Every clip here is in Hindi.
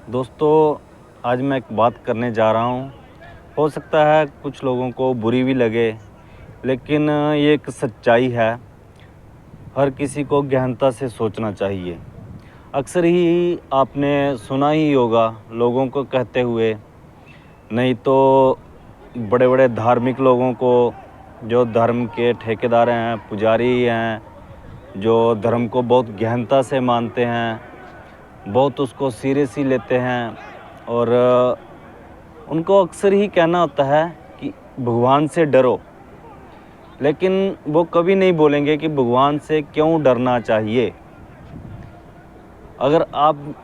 दोस्तों, आज मैं एक बात करने जा रहा हूँ। हो सकता है कुछ लोगों को बुरी भी लगे, लेकिन ये एक सच्चाई है। हर किसी को गहनता से सोचना चाहिए। अक्सर ही आपने सुना ही होगा लोगों को कहते हुए, नहीं तो बड़े-बड़े धार्मिक लोगों को, जो धर्म के ठेकेदार हैं, पुजारी हैं, जो धर्म को बहुत गहनता से मानते हैं, बहुत उसको सीरियसली लेते हैं और उनको अक्सर ही कहना होता है कि भगवान से डरो। लेकिन वो कभी नहीं बोलेंगे कि भगवान से क्यों डरना चाहिए। अगर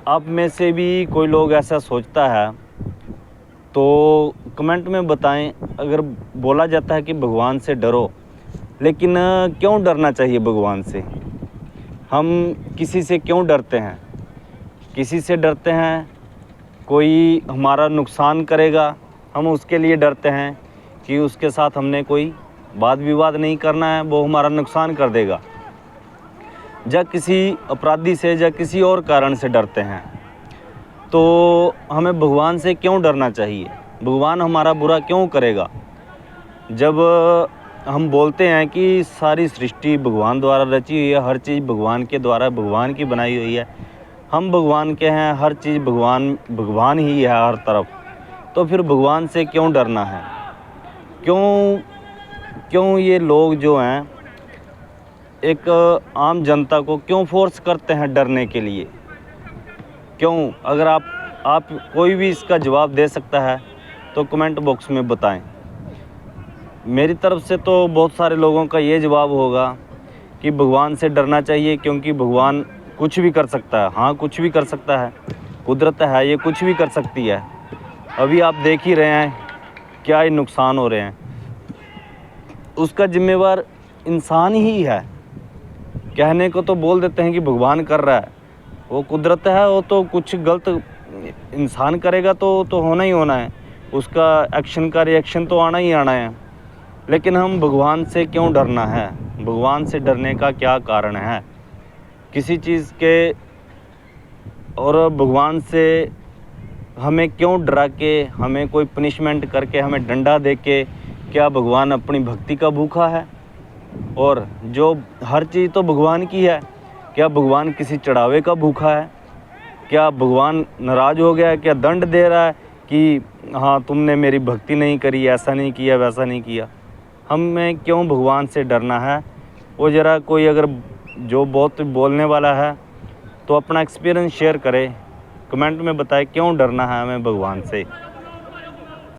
आप में से भी कोई लोग ऐसा सोचता है तो कमेंट में बताएं। अगर बोला जाता है कि भगवान से डरो, लेकिन क्यों डरना चाहिए भगवान से? हम किसी से क्यों डरते हैं? किसी से डरते हैं कोई हमारा नुकसान करेगा, हम उसके लिए डरते हैं कि उसके साथ हमने कोई वाद विवाद नहीं करना है, वो हमारा नुकसान कर देगा। या किसी अपराधी से या किसी और कारण से डरते हैं। तो हमें भगवान से क्यों डरना चाहिए? भगवान हमारा बुरा क्यों करेगा? जब हम बोलते हैं कि सारी सृष्टि भगवान द्वारा रची हुई है, हर चीज़ भगवान के द्वारा भगवान की बनाई हुई है, हम भगवान के हैं, हर चीज़ भगवान ही है हर तरफ, तो फिर भगवान से क्यों डरना है? क्यों क्यों ये लोग जो हैं एक आम जनता को क्यों फोर्स करते हैं डरने के लिए? क्यों? अगर आप कोई भी इसका जवाब दे सकता है तो कमेंट बॉक्स में बताएं। मेरी तरफ से तो बहुत सारे लोगों का ये जवाब होगा कि भगवान से डरना चाहिए, क्योंकि भगवान कुछ भी कर सकता है। हाँ, कुछ भी कर सकता है, कुदरत है, ये कुछ भी कर सकती है। अभी आप देख ही रहे हैं क्या ही नुकसान हो रहे हैं। उसका जिम्मेवार इंसान ही है। कहने को तो बोल देते हैं कि भगवान कर रहा है, वो कुदरत है, वो तो कुछ गलत इंसान करेगा तो होना ही होना है, उसका एक्शन का रिएक्शन तो आना ही आना है। लेकिन हम भगवान से क्यों डरना है? भगवान से डरने का क्या कारण है? किसी चीज़ के और भगवान से हमें क्यों डरा के, हमें कोई पनिशमेंट करके, हमें डंडा दे के, क्या भगवान अपनी भक्ति का भूखा है? और जो हर चीज़ तो भगवान की है, क्या भगवान किसी चढ़ावे का भूखा है? क्या भगवान नाराज़ हो गया है? क्या दंड दे रहा है कि हाँ, तुमने मेरी भक्ति नहीं करी, ऐसा नहीं किया, वैसा नहीं किया? हमें क्यों भगवान से डरना है? वो ज़रा कोई अगर जो बहुत बोलने वाला है तो अपना एक्सपीरियंस शेयर करे, कमेंट में बताए क्यों डरना है हमें भगवान से।